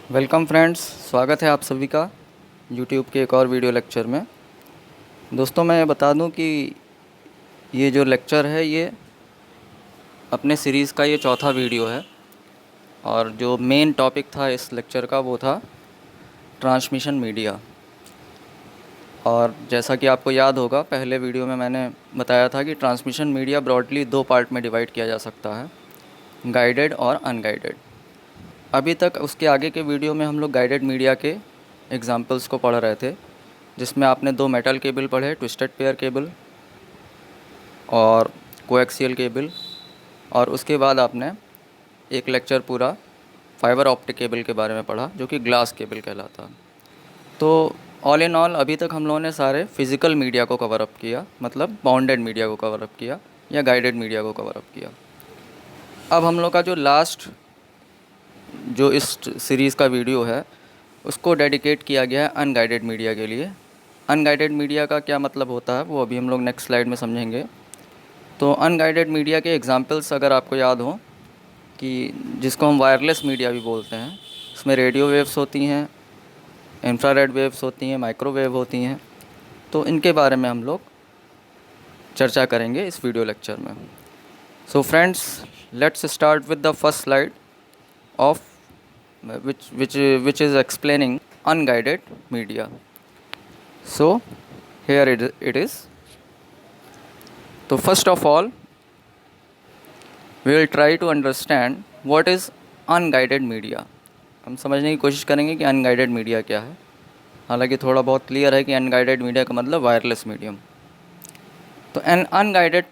Welcome friends, स्वागत है आप सभी का यूट्यूब के एक और वीडियो लेक्चर में। दोस्तों, मैं बता दूं कि ये जो लेक्चर है ये अपने सीरीज़ का ये चौथा वीडियो है और जो मेन टॉपिक था इस लेक्चर का वो था ट्रांसमिशन मीडिया। और जैसा कि आपको याद होगा, पहले वीडियो में मैंने बताया था कि ट्रांसमिशन मीडिया ब्रॉडली दो पार्ट में डिवाइड किया जा सकता है, गाइडेड और अनगाइडेड। अभी तक उसके आगे के वीडियो में हम लोग गाइडेड मीडिया के एग्जाम्पल्स को पढ़ रहे थे, जिसमें आपने दो मेटल केबल पढ़े, ट्विस्टेड पेयर केबल और कोएक्सियल केबल, और उसके बाद आपने एक लेक्चर पूरा फाइबर ऑप्टिक केबल के बारे में पढ़ा जो कि ग्लास केबल कहलाता। तो ऑल इन ऑल अभी तक हम लोगों ने सारे फिज़िकल मीडिया को कवर अप किया, मतलब बाउंडेड मीडिया को कवर अप किया या गाइडेड मीडिया को कवर अप किया। अब हम लोग का जो लास्ट जो इस सीरीज़ का वीडियो है उसको डेडिकेट किया गया है अनगाइडेड मीडिया के लिए। अनगाइडेड मीडिया का क्या मतलब होता है वो अभी हम लोग नेक्स्ट स्लाइड में समझेंगे। तो अनगाइडेड मीडिया के एग्जांपल्स अगर आपको याद हो कि जिसको हम वायरलेस मीडिया भी बोलते हैं, इसमें रेडियो वेव्स होती हैं, इंफ्रारेड वेव्स होती हैं, माइक्रोवेव होती हैं। तो इनके बारे में हम लोग चर्चा करेंगे इस वीडियो लेक्चर में। So friends, let's start with the first slide of which is explaining unguided media. So here it is. So first of all, we will try to understand what is unguided media. हम समझने की कोशिश करेंगे कि unguided media क्या है। हालांकि थोड़ा बहुत क्लियर है कि अनगाइडेड मीडिया का मतलब वायरलेस मीडियम। तो an unguided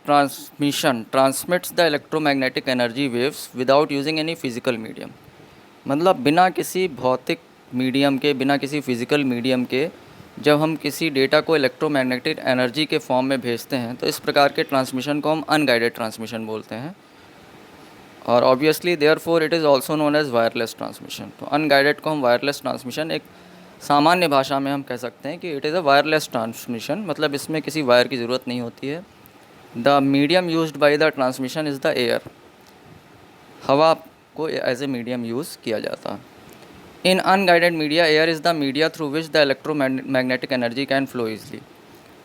transmission transmits the electromagnetic energy waves without using any physical medium. मतलब बिना किसी भौतिक मीडियम के, बिना किसी फिजिकल मीडियम के जब हम किसी डेटा को इलेक्ट्रोमैग्नेटिक एनर्जी के फॉर्म में भेजते हैं तो इस प्रकार के ट्रांसमिशन को हम अनगाइडेड ट्रांसमिशन बोलते हैं। और obviously therefore it is also known as wireless transmission. तो अनगाइडेड को हम वायरलेस ट्रांसमिशन, एक सामान्य भाषा में हम कह सकते हैं कि it is a wireless transmission, मतलब इसमें किसी वायर की ज़रूरत नहीं होती है। The medium used by the transmission is the air. हवा को एज ए मीडियम यूज़ किया जाता है। In unguided media, air is the media through which the electromagnetic energy can flow easily.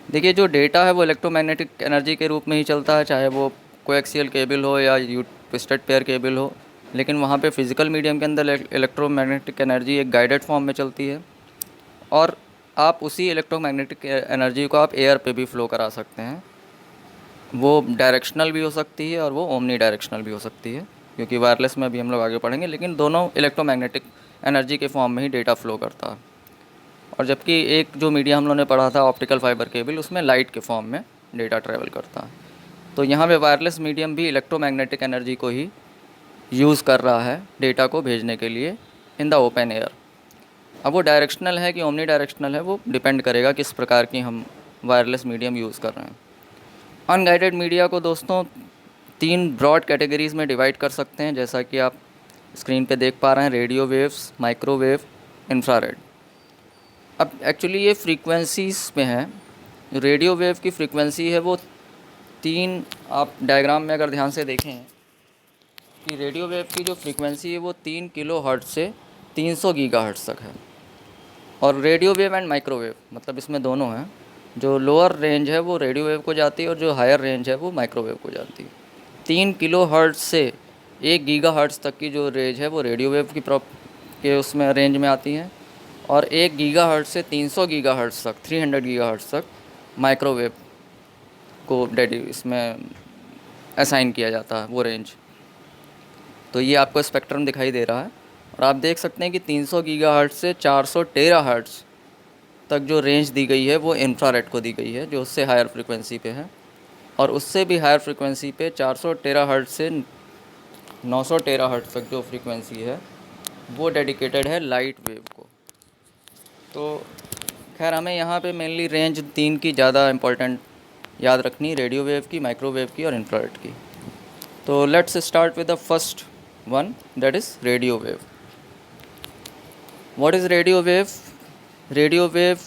देखिए, जो डेटा है वो इलेक्ट्रोमैग्नेटिक एनर्जी के रूप में ही चलता है, चाहे वो कोएक्सियल केबल हो या ट्विस्टेड पेयर केबल हो, लेकिन वहाँ पे फिज़िकल मीडियम के अंदर इलेक्ट्रोमैग्नेटिक एनर्जी एक गाइडेड फॉर्म में चलती है। और आप उसी इलेक्ट्रोमैग्नेटिक एनर्जी को आप एयर पे भी फ्लो करा सकते हैं। वो डायरेक्शनल भी हो सकती है और वो ओमनी डायरेक्शनल भी हो सकती है, क्योंकि वायरलेस में अभी हम लोग आगे पढ़ेंगे, लेकिन दोनों इलेक्ट्रोमैग्नेटिक एनर्जी के फॉर्म में ही डेटा फ्लो करता है। और जबकि एक जो मीडिया हम लोगों ने पढ़ा था ऑप्टिकल फाइबर केबल, उसमें लाइट के फॉर्म में डेटा ट्रैवल करता है। तो यहाँ पे वायरलेस मीडियम भी इलेक्ट्रोमैग्नेटिक एनर्जी को ही यूज़ कर रहा है डेटा को भेजने के लिए इन द ओपन एयर। अब वो डायरेक्शनल है कि ओमनी डायरेक्शनल है, वो डिपेंड करेगा किस प्रकार की हम वायरलेस मीडियम यूज़ कर रहे हैं। अनगाइडेड मीडिया को दोस्तों तीन ब्रॉड कैटेगरीज़ में डिवाइड कर सकते हैं, जैसा कि आप स्क्रीन पे देख पा रहे हैं, रेडियो वेव्स, माइक्रोवेव, इंफ्रारेड। अब एक्चुअली ये फ्रीक्वेंसीज़ में है। रेडियो वेव की फ्रीक्वेंसी है वो तीन, आप डायग्राम में अगर ध्यान से देखें कि रेडियो वेव की जो फ्रीक्वेंसी है वो 3 किलो हर्ट्ज से 300 गीगा हर्ट्ज तक है। और रेडियो वेव एंड माइक्रोवेव, मतलब इसमें दोनों हैं। जो लोअर रेंज है वो रेडियो वेव को जाती है और जो हायर रेंज है वो माइक्रोवेव को जाती है। 3 किलो हर्ट्ज से 1 गीगा हर्ट्ज तक की जो रेंज है वो रेडियो वेव की के उसमें रेंज में आती हैं, और 1 गीगा हर्ट्ज से 300 गीगा हर्ट्ज तक, 300 गीगा हर्ट्ज तक माइक्रोवेव को इसमें असाइन किया जाता है वो रेंज। तो ये आपको स्पेक्ट्रम दिखाई दे रहा है, और आप देख सकते हैं कि 300 गीगा हर्ट्ज से 413 हर्ट्ज तक जो रेंज दी गई है वो इंफ्रारेड को दी गई है, जो उससे हायर फ्रीक्वेंसी पे है। और उससे भी हायर फ्रीक्वेंसी पे 413 हर्ट्ज से 913 हर्ट्ज तक जो फ्रीक्वेंसी है वो डेडिकेटेड है लाइट वेव को। तो खैर, हमें यहाँ पे मेनली रेंज 3 की ज़्यादा इम्पोर्टेंट याद रखनी, रेडियो वेव की, माइक्रोवेव की और इंफ्रारेड की। तो let's start with the first one, that is radio wave. What is radio wave? Radio wave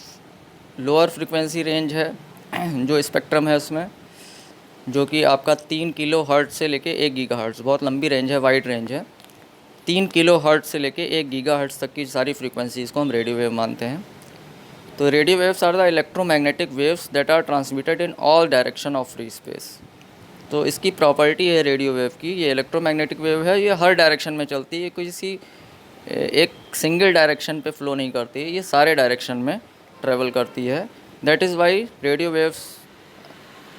lower frequency range है जो स्पेक्ट्रम है उसमें, जो कि आपका 3 किलो हर्ट्ज से लेके 1 गीगा हर्ट्ज, बहुत लंबी रेंज है, वाइड रेंज है। 3 किलो हर्ट्ज़ से लेके 1 गीगा हर्ट्ज़ तक की सारी फ्रीक्वेंसीज़ को हम रेडियो वेव मानते हैं। तो radio waves are the electromagnetic waves that are transmitted in all direction of free space. तो इसकी प्रॉपर्टी है रेडियो वेव की, ये इलेक्ट्रोमैग्नेटिक वेव है, ये हर डायरेक्शन में चलती है, किसी एक सिंगल डायरेक्शन पे फ्लो नहीं करती है, ये सारे डायरेक्शन में ट्रेवल करती है। That is why radio waves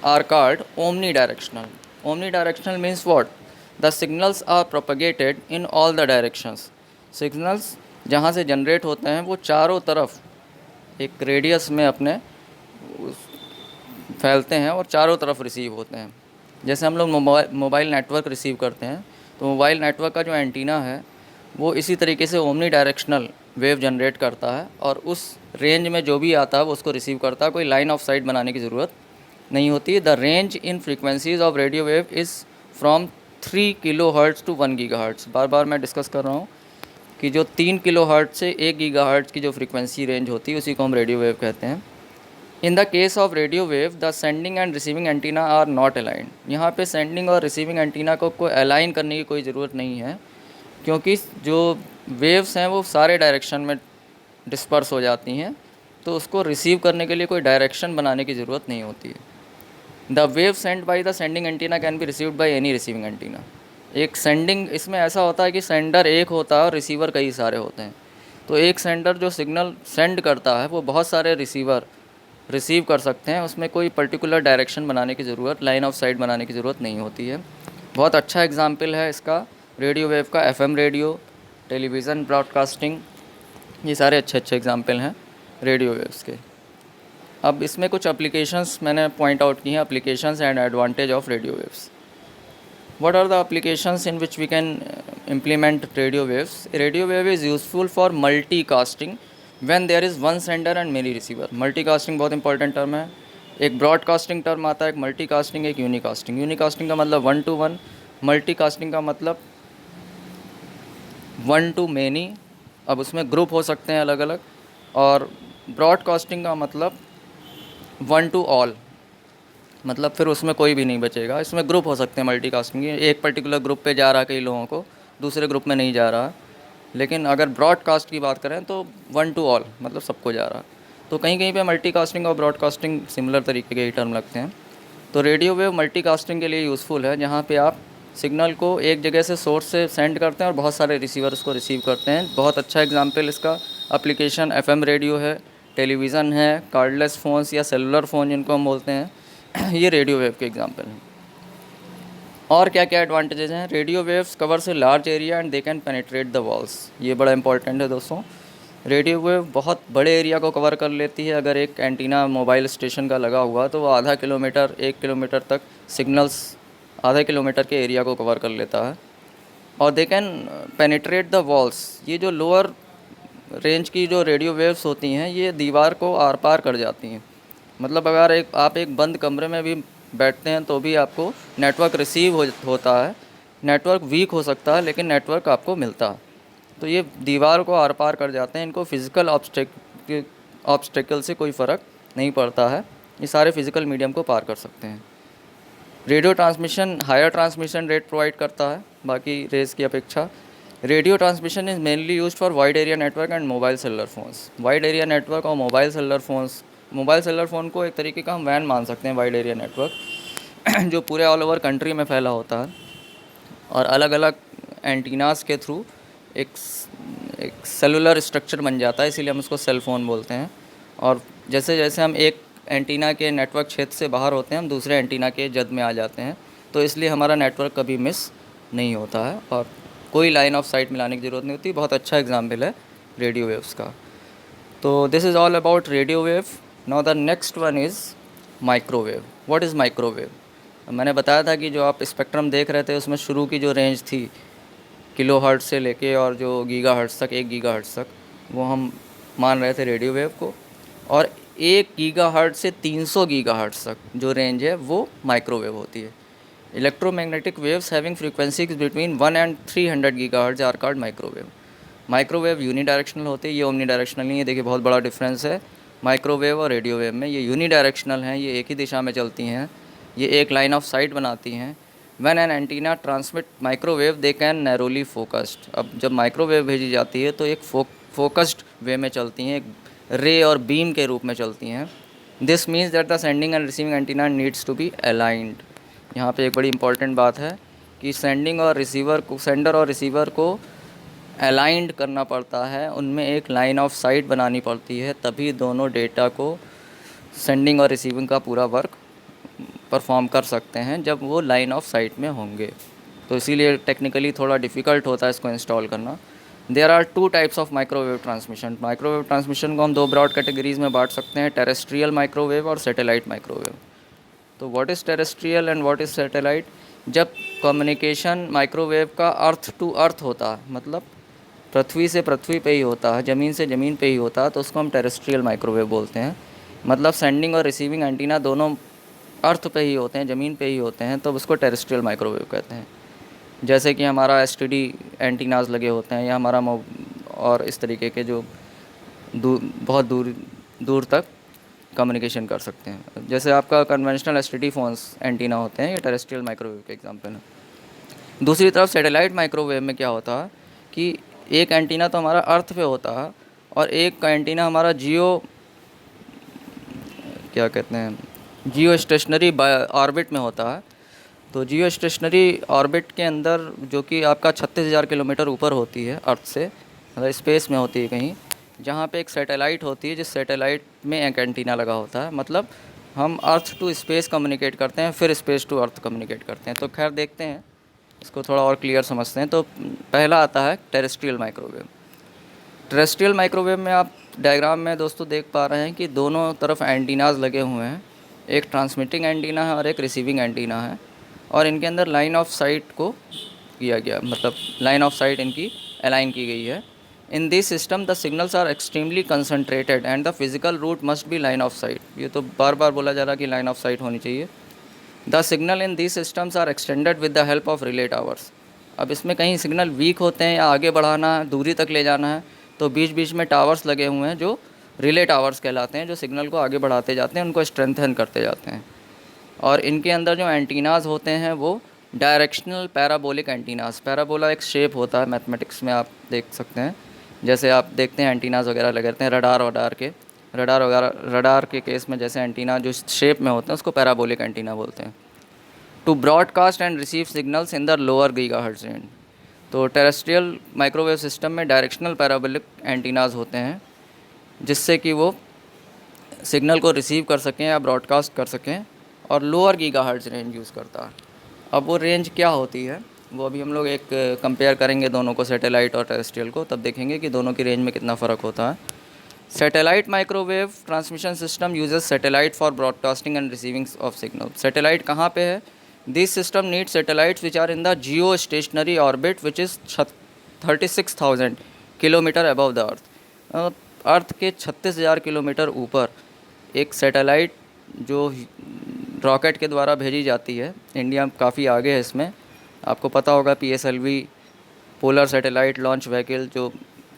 are called omnidirectional. Omnidirectional means what? The signals are propagated in all the directions. Signals जहाँ से जनरेट होते हैं वो चारों तरफ एक रेडियस में अपने फैलते हैं और चारों तरफ रिसीव होते हैं। जैसे हम लोग मोबाइल नेटवर्क रिसीव करते हैं, तो मोबाइल नेटवर्क का जो एंटीना है वो इसी तरीके से ओमनी डायरेक्शनल वेव जनरेट करता है और उस रेंज में जो भी आता है वो उसको रिसीव करता है। कोई लाइन ऑफ साइट बनाने की ज़रूरत नहीं होती। The range in frequencies of radio wave is from 3 kilo hertz to 1 giga hertz. बार बार मैं डिस्कस कर रहा हूँ कि जो 3 किलो हर्ट्ज़ से 1 गीगा हर्ट्ज़ की जो फ्रीक्वेंसी रेंज होती है उसी को हम रेडियो वेव कहते हैं। In the case of radio wave the sending and receiving antenna are not aligned. यहाँ पे सेंडिंग और रिसीविंग एंटीना को कोई अलाइन करने की कोई ज़रूरत नहीं है, क्योंकि जो वेव्स हैं वो सारे डायरेक्शन में डिस्पर्स हो जाती हैं, तो उसको रिसीव करने के लिए कोई डायरेक्शन बनाने की ज़रूरत नहीं होती है। The wave send by the sending antenna can be received by any receiving antenna. एक सेंडिंग, इसमें ऐसा होता है कि सेंडर एक होता है और रिसीवर कई सारे होते हैं। तो एक सेंडर जो सिग्नल सेंड करता है वो बहुत सारे रिसीवर रिसीव कर सकते हैं, उसमें कोई पर्टिकुलर डायरेक्शन बनाने की ज़रूरत, लाइन ऑफ साइट बनाने की ज़रूरत नहीं होती है। बहुत अच्छा एग्जाम्पल है इसका रेडियो वेव का FM रेडियो, टेलीविज़न ब्रॉडकास्टिंग, ये सारे अच्छे अच्छे एग्जाम्पल हैं रेडियो वेव्स के। अब इसमें कुछ एप्लीकेशंस मैंने पॉइंट आउट की हैं, applications and advantage of radio waves. What are the applications in which we can implement radio waves? Radio wave is useful for multicasting when there is one sender and many receiver. Multicasting बहुत important term है। एक broadcasting term आता है, एक multicasting, एक यूनिकास्टिंग। यूनिकास्टिंग का मतलब 1 to 1, multicasting का मतलब 1 to many। अब उसमें ग्रुप हो सकते हैं अलग अलग। और ब्रॉडकास्टिंग का मतलब 1 to all, मतलब फिर उसमें कोई भी नहीं बचेगा। इसमें ग्रुप हो सकते हैं मल्टीकास्टिंग के, एक पर्टिकुलर ग्रुप पे जा रहा कई लोगों को, दूसरे ग्रुप में नहीं जा रहा। लेकिन अगर ब्रॉडकास्ट की बात करें तो 1 to all, मतलब सबको जा रहा। तो कहीं कहीं पे मल्टीकास्टिंग और ब्रॉडकास्टिंग सिमिलर तरीके के ही टर्म लगते हैं। तो रेडियो वेव मल्टीकास्टिंग के लिए यूज़फुल है, जहाँ पे आप सिग्नल को एक जगह से सोर्स से सेंड करते हैं और बहुत सारे रिसीवर उसको रिसीव करते हैं। बहुत अच्छा एग्जाम्पल इसका एप्लीकेशन FM रेडियो है, टेलीविज़न है, कार्डलेस फ़ोन्स या सेलुलर फ़ोन जिनको हम बोलते हैं, ये रेडियो वेव के एग्जांपल हैं। और क्या क्या एडवांटेजेस हैं? Radio waves covers a large area and they can penetrate the walls. ये बड़ा इंपॉर्टेंट है दोस्तों। रेडियो वेव बहुत बड़े एरिया को कवर कर लेती है। अगर एक एंटीना मोबाइल स्टेशन का लगा हुआ तो वो आधा किलोमीटर 1 किलोमीटर तक सिग्नल्स आधे किलोमीटर के एरिया को कवर कर लेता है। और they can penetrate the walls. ये जो लोअर रेंज की जो रेडियो वेव्स होती हैं ये दीवार को आर पार कर जाती हैं। मतलब अगर आप एक बंद कमरे में भी बैठते हैं तो भी आपको नेटवर्क रिसीव होता है। नेटवर्क वीक हो सकता है लेकिन नेटवर्क आपको मिलता है। तो ये दीवार को आर पार कर जाते हैं। इनको फिज़िकल ऑब्स्टेकल से कोई फ़र्क नहीं पड़ता है, ये सारे फिज़िकल मीडियम को पार कर सकते हैं। Radio transmission higher transmission rate provide करता है बाकी रेस की अपेक्षा। Radio transmission is mainly used for wide area network and mobile cellular phones. Wide area network और mobile cellular phones, mobile cellular phone को एक तरीके का हम वैन मान सकते हैं, वाइड एरिया नेटवर्क जो पूरे ऑल ओवर कंट्री में फैला होता है और अलग अलग एंटीनास के थ्रू एक सेलुलर स्ट्रक्चर बन जाता है, इसीलिए हम उसको सेल फ़ोन बोलते हैं। और जैसे जैसे हम एक एंटीना के नेटवर्क क्षेत्र से बाहर होते हैं हम दूसरे एंटीना के जद में आ जाते हैं, तो इसलिए हमारा नेटवर्क कभी मिस नहीं होता है और कोई लाइन ऑफ साइट मिलाने की ज़रूरत नहीं होती। बहुत अच्छा एग्जाम्पल है रेडियो वेव्स का। तो this is all about radio wave. Now the next one is microwave. What is microwave? मैंने बताया था कि जो आप स्पेक्ट्रम देख रहे थे उसमें शुरू की जो रेंज थी किलो हर्ट्ज़ से लेके और जो गीगा हर्ट्ज़ तक, 1 गीगा हर्ट्ज़ तक, वो हम मान रहे थे रेडियो वेव को। और 1 गीगा हर्ट्ज़ से 300 गीगा हर्ट्ज़ तक जो रेंज है वो माइक्रोवेव होती है। Electromagnetic waves having frequencies between 1 and 300 gigahertz are called microwave. Microwave unidirectional होती है, ये ओमनी डायरेक्शनल नहीं है। देखिए बहुत बड़ा डिफरेंस है माइक्रोवेव और रेडियो वेव में। ये यूनी डायरेक्शनल हैं, ये एक ही दिशा में चलती हैं, ये एक लाइन ऑफ साइट बनाती हैं। When an antenna transmit microwave they can narrowly focused. अब जब माइक्रोवेव भेजी जाती है तो एक फोकस्ड वे में चलती हैं, एक रे और बीम के रूप में चलती हैं। This means that the sending and receiving antenna needs to be aligned. यहाँ पे एक बड़ी इंपॉर्टेंट बात है कि सेंडिंग और रिसीवर को, सेंडर और रिसीवर को अलाइंड करना पड़ता है, उनमें एक लाइन ऑफ साइट बनानी पड़ती है, तभी दोनों डेटा को सेंडिंग और रिसीविंग का पूरा वर्क परफॉर्म कर सकते हैं जब वो लाइन ऑफ साइट में होंगे। तो इसीलिए टेक्निकली थोड़ा डिफ़िकल्ट होता है इसको इंस्टॉल करना। There are two types of microwave transmission. Microwave transmission को हम दो ब्रॉड कैटेगरीज में बांट सकते हैं, टेरेस्ट्रियल माइक्रोवेव और सैटेलाइट माइक्रोवेव। तो what is terrestrial and what is satellite? जब कम्युनिकेशन माइक्रोवेव का अर्थ टू अर्थ होता है, मतलब पृथ्वी से पृथ्वी पे ही होता है, ज़मीन से ज़मीन पे ही होता है, तो उसको हम टेरेस्ट्रियल माइक्रोवेव बोलते हैं। मतलब सेंडिंग और रिसीविंग एंटीना दोनों अर्थ पे ही होते हैं, ज़मीन पे ही होते हैं, तो उसको टेरेस्ट्रियल माइक्रोवेव कहते हैं। जैसे कि हमारा एसटीडी एंटीनाज लगे होते हैं, या हमारा और इस तरीके के जो बहुत दूर दूर तक कम्युनिकेशन कर सकते हैं। जैसे आपका कन्वेंशनल एसटीडी फ़ोन्स एंटीना होते हैं, ये टेरेस्ट्रियल माइक्रोवेव के एग्जांपल हैं। दूसरी तरफ सैटेलाइट माइक्रोवेव में क्या होता है कि एक एंटीना तो हमारा अर्थ पे होता है और एक का एंटीना हमारा क्या कहते हैं, जियो स्टेशनरी ऑर्बिट में होता है। तो जियो स्टेशनरी ऑर्बिट के अंदर, जो कि आपका 36,000 किलोमीटर ऊपर होती है अर्थ से, मतलब स्पेस में होती है कहीं, जहाँ पे एक सैटेलाइट होती है, जिस सैटेलाइट में एक एंटीना लगा होता है। मतलब हम अर्थ टू स्पेस कम्युनिकेट करते हैं, फिर स्पेस टू अर्थ कम्युनिकेट करते हैं। तो खैर देखते हैं, इसको थोड़ा और क्लियर समझते हैं। तो पहला आता है टेरेस्ट्रियल माइक्रोवेव। टेरेस्ट्रियल माइक्रोवेव में आप डायग्राम में दोस्तों देख पा रहे हैं कि दोनों तरफ एंटीनाज लगे हुए हैं, एक ट्रांसमिटिंग एंटीना है और एक रिसीविंग एंटीना है, और इनके अंदर लाइन ऑफ साइट को किया गया, मतलब लाइन ऑफ साइट इनकी अलाइन की गई है। In this system the signals are extremely concentrated and the physical route must be line of sight. ये तो बार बार बोला जा रहा कि लाइन ऑफ साइट होनी चाहिए। The signal in this systems are extended with the help of relay towers. अब इसमें कहीं सिग्नल वीक होते हैं या आगे बढ़ाना है, दूरी तक ले जाना है, तो बीच बीच में टावर्स लगे हुए हैं जो रिले टावर्स कहलाते हैं, जो सिग्नल को आगे बढ़ाते जाते हैं, उनको स्ट्रेंथन करते जाते हैं। और इनके अंदर जो एंटीनाज होते हैं वो डायरेक्शनल पैराबोलिक एंटीनाज। पैराबोला एक शेप होता है, मैथमेटिक्स में आप देख सकते हैं, जैसे आप देखते हैं एंटीनाज वगैरह लगाते हैं रडार के केस में, जैसे एंटीना जो शेप में होते हैं उसको पैराबोलिक एंटीना बोलते हैं। To broadcast and receive signals in the lower gigahertz range. तो टेरेस्ट्रियल माइक्रोवेव सिस्टम में डायरेक्शनल पैराबोलिक एंटीनाज होते हैं, जिससे कि वो सिग्नल को रिसीव कर सकें या ब्रॉडकास्ट कर सकें, और लोअर गीगाहर्ट्ज़ रेंज यूज़ करता है। अब वो रेंज क्या होती है वो अभी हम लोग एक कंपेयर करेंगे दोनों को, सैटेलाइट और टेरेस्ट्रियल को, तब देखेंगे कि दोनों की रेंज में कितना फ़र्क होता है। Satellite microwave transmission system uses satellite for broadcasting and receiving of signal. Satellite कहाँ पे है? This system need satellites which are in the geostationary orbit which is 36,000 kilometre above the earth. Earth के 36,000 kilometre ऊपर एक satellite जो rocket के द्वारा भेजी जाती है। इंडिया काफ़ी आगे है इसमें, आपको पता होगा PSLV polar satellite launch vehicle, जो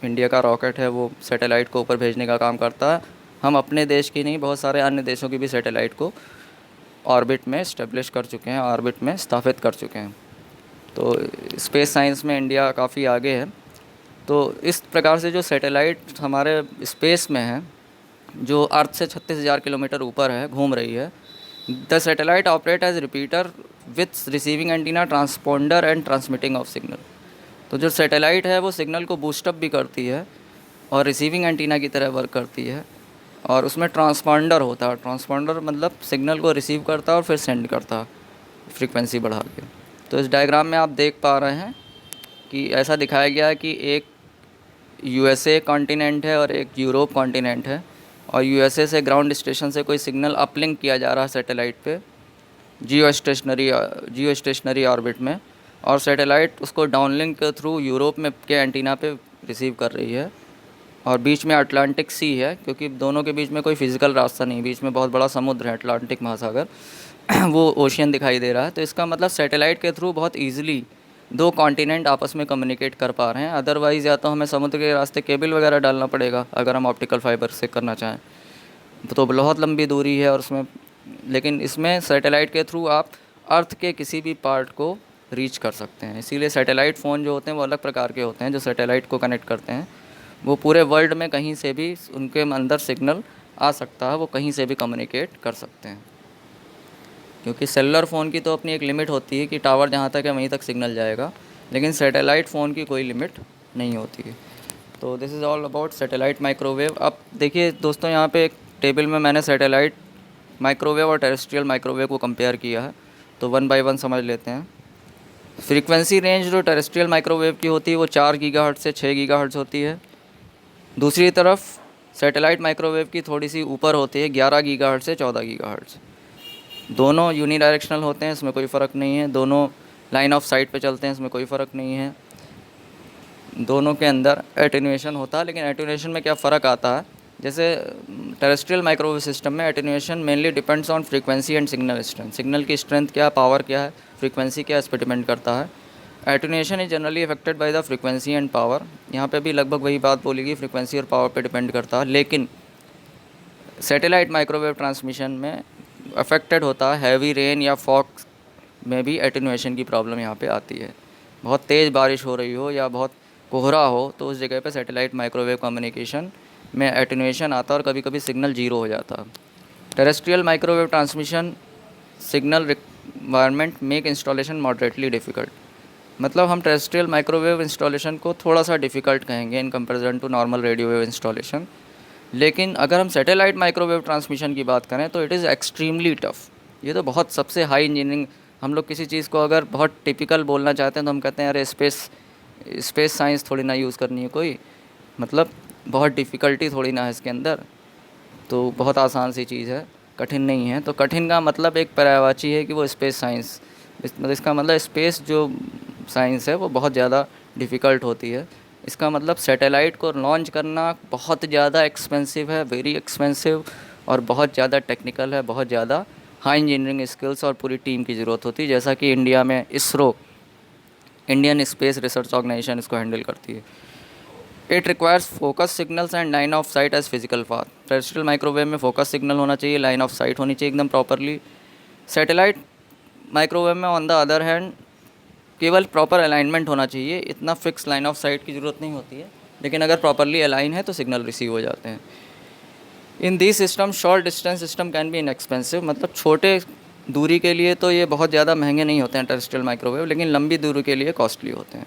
इंडिया का रॉकेट है, वो सैटेलाइट को ऊपर भेजने का काम करता है। हम अपने देश की नहीं, बहुत सारे अन्य देशों की भी सैटेलाइट को ऑर्बिट में इस्टेब्लिश कर चुके हैं, ऑर्बिट में स्थापित कर चुके हैं। तो स्पेस साइंस में इंडिया काफ़ी आगे है। तो इस प्रकार से जो सैटेलाइट हमारे स्पेस में है, जो अर्थ से 36,000 किलोमीटर ऊपर है, घूम रही है, the satellite operate as repeater with receiving antenna, transponder and transmitting of signal. तो जो सैटेलाइट है वो सिग्नल को बूस्टअप भी करती है और रिसीविंग एंटीना की तरह वर्क करती है, और उसमें ट्रांसपोंडर होता है। ट्रांसपोंडर मतलब सिग्नल को रिसीव करता है और फिर सेंड करता है फ्रीक्वेंसी बढ़ा के। तो इस डायग्राम में आप देख पा रहे हैं कि ऐसा दिखाया गया है कि एक USA कॉन्टिनेंट है और एक यूरोप कॉन्टिनेंट है, और USA से ग्राउंड स्टेशन से कोई सिग्नल अपलिंक किया जा रहा है सैटेलाइट पे जियो स्टेशनरी ऑर्बिट में, और सैटेलाइट उसको डाउनलिंक के थ्रू यूरोप में के एंटीना पे रिसीव कर रही है। और बीच में अटलांटिक सी है, क्योंकि दोनों के बीच में कोई फिज़िकल रास्ता नहीं, बीच में बहुत बड़ा समुद्र है, अटलांटिक महासागर वो ओशियन दिखाई दे रहा है। तो इसका मतलब सैटेलाइट के थ्रू बहुत ईजिली दो कॉन्टिनेंट आपस में कम्युनिकेट कर पा रहे हैं। अदरवाइज़ या तो हमें समुद्र के रास्ते केबल वगैरह डालना पड़ेगा अगर हम ऑप्टिकल फाइबर से करना चाहें, तो बहुत लंबी दूरी है और उसमें, लेकिन इसमें सैटेलाइट के थ्रू आप अर्थ के किसी भी पार्ट को रीच कर सकते हैं। इसीलिए सैटेलाइट फ़ोन जो होते हैं वो अलग प्रकार के होते हैं, जो सैटेलाइट को कनेक्ट करते हैं। वो पूरे वर्ल्ड में कहीं से भी उनके अंदर सिग्नल आ सकता है, वो कहीं से भी कम्युनिकेट कर सकते हैं। क्योंकि सेलुलर फ़ोन की तो अपनी एक लिमिट होती है कि टावर जहाँ तक है वहीं तक सिग्नल जाएगा, लेकिन सैटेलाइट फ़ोन की कोई लिमिट नहीं होती है। तो this is all about satellite microwave. अब देखिए दोस्तों, यहाँ पे एक टेबल में मैंने सैटेलाइट माइक्रोवेव और टेरेस्ट्रियल माइक्रोवेव को कंपेयर किया है, तो वन बाय वन समझ लेते हैं। फ्रीक्वेंसी रेंज जो टेरेस्ट्रियल माइक्रोवेव की होती है वो 4 गीगाहर्ट्ज़ से 6 गीगाहर्ट्ज़ होती है। दूसरी तरफ सैटेलाइट माइक्रोवेव की थोड़ी सी ऊपर होती है, 11 गीगाहर्ट्ज़ से 14 गीगाहर्ट्ज़। दोनों यूनिडायरेक्शनल होते हैं, इसमें कोई फ़र्क नहीं है। दोनों लाइन ऑफ साइट पे चलते हैं, इसमें कोई फ़र्क नहीं है। दोनों के अंदर एटेन्यूएशन होता है, लेकिन एटेन्यूएशन में क्या फ़र्क आता है, जैसे टेरेस्ट्रियल माइक्रोवेव सिस्टम में attenuation mainly depends on frequency and signal strength. Signal की स्ट्रेंथ क्या है, पावर क्या है, फ्रीक्वेंसी क्या है, इस पर डिपेंड करता है। Attenuation is generally affected by the frequency and power. यहाँ पे भी लगभग वही बात बोलेगी, फ्रीक्वेंसी और पावर पे डिपेंड करता है। लेकिन सैटेलाइट माइक्रोवेव ट्रांसमिशन में अफेक्टेड होता है हैवी रेन या फॉग में भी एटेन्यूएशन की प्रॉब्लम यहाँ पे आती है। बहुत तेज़ बारिश हो रही हो या बहुत कोहरा हो तो उस जगह पे सैटेलाइट माइक्रोवेव कम्युनिकेशन में एटेन्यूएशन आता है और कभी कभी सिग्नल जीरो हो जाता है। Terrestrial microwave transmission signal requirement make installation moderately difficult. मतलब हम टेरेस्ट्रियल माइक्रोवेव इंस्टॉलेशन को थोड़ा सा डिफ़िकल्ट कहेंगे in comparison to normal radio wave installation. लेकिन अगर हम सैटेलाइट माइक्रोवेव ट्रांसमिशन की बात करें तो इट इज़ एक्सट्रीमली टफ़। ये तो बहुत सबसे हाई इंजीनियरिंग, हम लोग किसी चीज़ को अगर बहुत टिपिकल बोलना चाहते हैं तो हम कहते हैं अरे स्पेस साइंस थोड़ी ना यूज़ करनी है कोई, मतलब बहुत डिफ़िकल्टी थोड़ी ना है इसके अंदर, तो बहुत आसान सी चीज़ है, कठिन नहीं है। तो कठिन का मतलब एक पर्यायवाची है कि वो स्पेस साइंस, मतलब इसका मतलब स्पेस जो साइंस है वो बहुत ज़्यादा डिफ़िकल्ट होती है। इसका मतलब सैटेलाइट को लॉन्च करना बहुत ज़्यादा एक्सपेंसिव है, वेरी एक्सपेंसिव, और बहुत ज़्यादा टेक्निकल है, बहुत ज़्यादा हाई इंजीनियरिंग स्किल्स और पूरी टीम की ज़रूरत होती है। जैसा कि इंडिया में ISRO, Indian space research organisation, इसको हैंडल करती है। It requires focus signals and line of sight as physical path. Terrestrial microwave में फोकस सिग्नल होना चाहिए, लाइन ऑफ साइट होनी चाहिए एकदम प्रॉपरली। सैटेलाइट माइक्रोवेव में ऑन द अदर हैंड केवल प्रॉपर अलाइनमेंट होना चाहिए, इतना फिक्स लाइन ऑफ साइट की ज़रूरत नहीं होती है, लेकिन अगर प्रॉपरली अलाइन है तो सिग्नल रिसीव हो जाते हैं। इन this system short distance system can be inexpensive. मतलब छोटे दूरी के लिए तो ये बहुत ज़्यादा महंगे नहीं होते हैं टेरेस्ट्रियल माइक्रोवेव, लेकिन लंबी दूरी के लिए कॉस्टली होते हैं।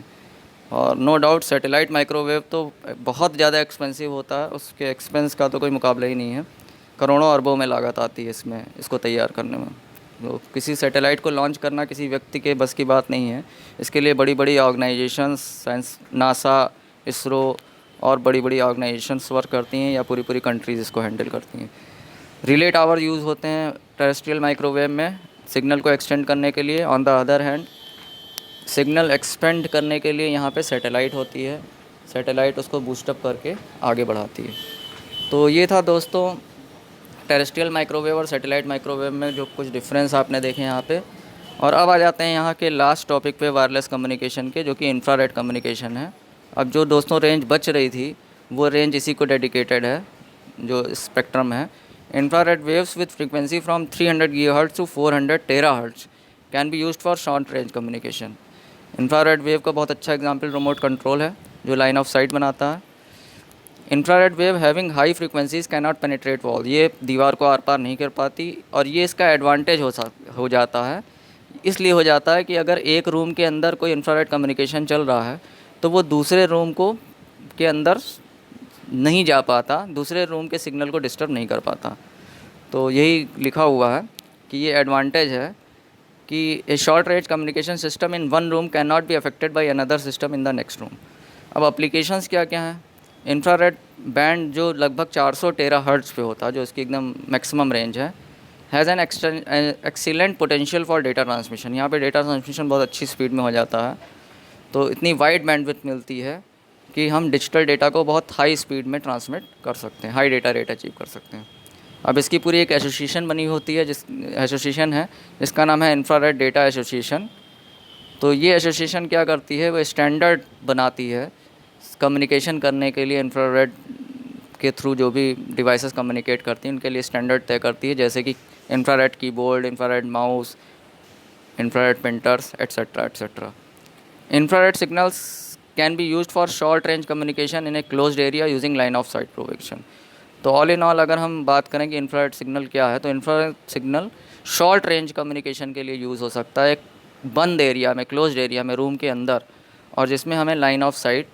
और नो डाउट सैटेलाइट माइक्रोवेव तो बहुत ज़्यादा एक्सपेंसिव होता है, उसके एक्सपेंस का तो कोई मुकाबला ही नहीं है। करोड़ों अरबों में लागत आती है इसमें, इसको तैयार करने में। तो किसी सैटेलाइट को लॉन्च करना किसी व्यक्ति के बस की बात नहीं है। इसके लिए बड़ी बड़ी ऑर्गेनाइजेशंस, साइंस, नासा, इसरो और बड़ी बड़ी ऑर्गेनाइजेशंस वर्क करती हैं, या पूरी पूरी कंट्रीज़ इसको हैंडल करती हैं। रिले टावर यूज़ होते हैं टेरेस्ट्रियल माइक्रोवेव में सिग्नल को एक्सटेंड करने के लिए। On the other hand signal expand करने के लिए यहाँ पे सैटेलाइट होती है, सैटेलाइट उसको बूस्टअप करके आगे बढ़ाती है। तो ये था दोस्तों टेरेस्ट्रियल माइक्रोवेव और सैटेलाइट माइक्रोवेव में जो कुछ डिफरेंस आपने देखे यहाँ पे। और अब आ जाते हैं यहाँ के लास्ट टॉपिक पे, वायरलेस कम्युनिकेशन के, जो कि इंफ्रारेड कम्युनिकेशन है। अब जो दोस्तों रेंज बच रही थी वो रेंज इसी को डेडिकेटेड है, जो स्पेक्ट्रम है। Infrared waves with frequency from 300 GHz to 400 THz can be used for short range communication. Infrared wave का बहुत अच्छा एग्जांपल रिमोट कंट्रोल है, जो लाइन ऑफ साइट बनाता है। Infrared wave having high frequencies can not penetrate wall, ये दीवार को आर पार नहीं कर पाती, और ये इसका एडवांटेज हो जाता है। इसलिए हो जाता है कि अगर एक रूम के अंदर कोई इंफ्रारेड कम्युनिकेशन चल रहा है तो वो दूसरे रूम को के अंदर नहीं जा पाता, दूसरे रूम के सिग्नल को डिस्टर्ब नहीं कर पाता। तो यही लिखा हुआ है कि ये एडवांटेज है कि ए short range communication system in one room can not be affected by another system in the next room. अब एप्लीकेशंस क्या क्या हैं। इंफ्रारेड बैंड जो लगभग 400 THz पे होता है, जो इसकी एकदम मैक्सिमम रेंज है, has an excellent potential for data transmission. यहाँ पे डेटा ट्रांसमिशन बहुत अच्छी स्पीड में हो जाता है, तो इतनी वाइड बैंडविड्थ मिलती है कि हम डिजिटल डेटा को बहुत हाई स्पीड में ट्रांसमिट कर सकते हैं, हाई डेटा रेट अचीव कर सकते हैं। अब इसकी पूरी एक एसोसिएशन बनी होती है, एसोसिएशन है जिसका नाम है इंफ्रारेड डेटा एसोसिएशन। तो ये एसोसिएशन क्या करती है, वो स्टैंडर्ड बनाती है कम्युनिकेशन करने के लिए। इंफ्रारेड के थ्रू जो भी डिवाइसेस कम्युनिकेट करती हैं उनके लिए स्टैंडर्ड तय करती है, जैसे कि infrared keyboard, infrared mouse, infrared printers, etc. etc. Infrared signals can be used for short range communication in a closed area using line of sight propagation. तो ऑल इन ऑल अगर हम बात करें कि इंफ्रारेड सिग्नल क्या है, तो infrared signal short range communication के लिए यूज़ हो सकता है एक बंद एरिया में, क्लोज्ड एरिया में, रूम के अंदर, और जिसमें हमें लाइन ऑफ साइट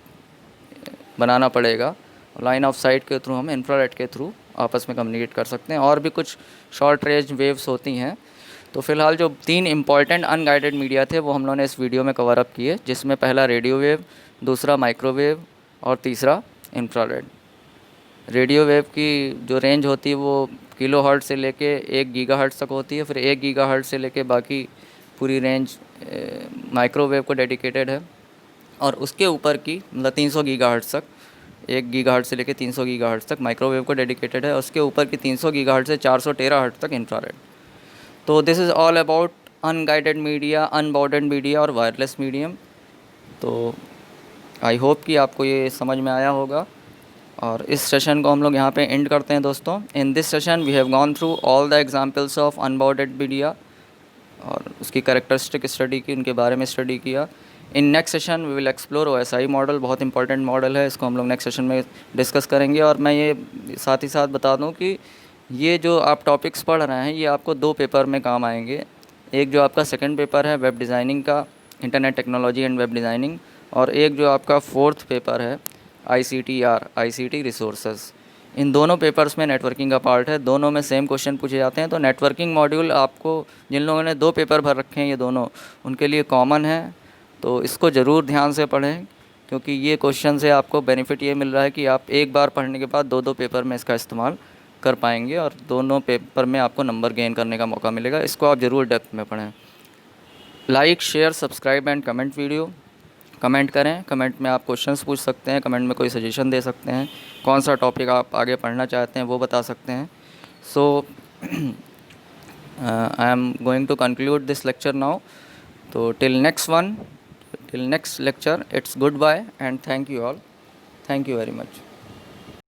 बनाना पड़ेगा। लाइन ऑफ साइट के थ्रू हम इंफ्रारेड के थ्रू आपस में कम्युनिकेट कर सकते हैं। और भी कुछ शॉर्ट रेंज वेव्स होती हैं। तो फ़िलहाल जो 3 इंपॉर्टेंट अनगाइडेड मीडिया थे वो हम लोगों ने इस वीडियो में कवर अप किए, जिसमें पहला रेडियो वेव, दूसरा माइक्रोवेव और तीसरा इंफ्रारेड। रेडियो वेव की जो रेंज होती है वो किलोहर्ट्ज़ से लेके 1 गीगाहर्ट्ज़ तक होती है। फिर 1 गीगाहर्ट्ज़ से लेके बाकी पूरी रेंज माइक्रोवेव को डेडिकेटेड है। और उसके ऊपर की मतलब 300 गीगाहर्ट्ज़ तक, 1 गीगाहर्ट्ज़ से लेके 300 गीगाहर्ट्ज़ तक माइक्रोवेव को डेडिकेटेड है। उसके ऊपर की 300 गीगाहर्ट्ज़ से 400 टेराहर्ट्ज़ तक इंफ्रारेड। तो this is all about unguided media, unbounded media और वायरलेस मीडियम। तो आई होप कि आपको ये समझ में आया होगा। और इस सेशन को हम लोग यहाँ पे एंड करते हैं दोस्तों। In this session we have gone through all the examples of unbounded media और उसकी कैरेक्टरिस्टिक स्टडी की, उनके बारे में स्टडी किया। In next session we will explore OSI model, बहुत इंपॉर्टेंट मॉडल है, इसको हम लोग नेक्स्ट सेशन में डिस्कस करेंगे। और मैं ये साथ ही साथ बता दूँ कि ये जो आप टॉपिक्स पढ़ रहे हैं ये आपको 2 पेपर में काम आएंगे। एक जो आपका सेकंड पेपर है वेब डिज़ाइनिंग का, internet technology and web designing, और एक जो आपका 4th पेपर है ICT रिसोर्सेज। इन दोनों पेपर्स में नेटवर्किंग का पार्ट है। दोनों में सेम क्वेश्चन पूछे जाते हैं। तो नेटवर्किंग मॉड्यूल आपको, जिन लोगों ने 2 पेपर भर रखे हैं ये दोनों, उनके लिए कॉमन है। तो इसको ज़रूर ध्यान से पढ़ें, क्योंकि ये क्वेश्चन से आपको बेनिफिट ये मिल रहा है कि आप एक बार पढ़ने के बाद 2 पेपर में इसका इस्तेमाल कर पाएंगे और दोनों पेपर में आपको नंबर गेन करने का मौका मिलेगा। इसको आप ज़रूर डेप्थ में पढ़ें। Like, share, subscribe and comment video. Comment करें, कमेंट में आप क्वेश्चंस पूछ सकते हैं, कमेंट में कोई सजेशन दे सकते हैं, कौन सा टॉपिक आप आगे पढ़ना चाहते हैं वो बता सकते हैं। So I am going to conclude this lecture now. तो till next lecture, it's good bye and thank you all. Thank you very much.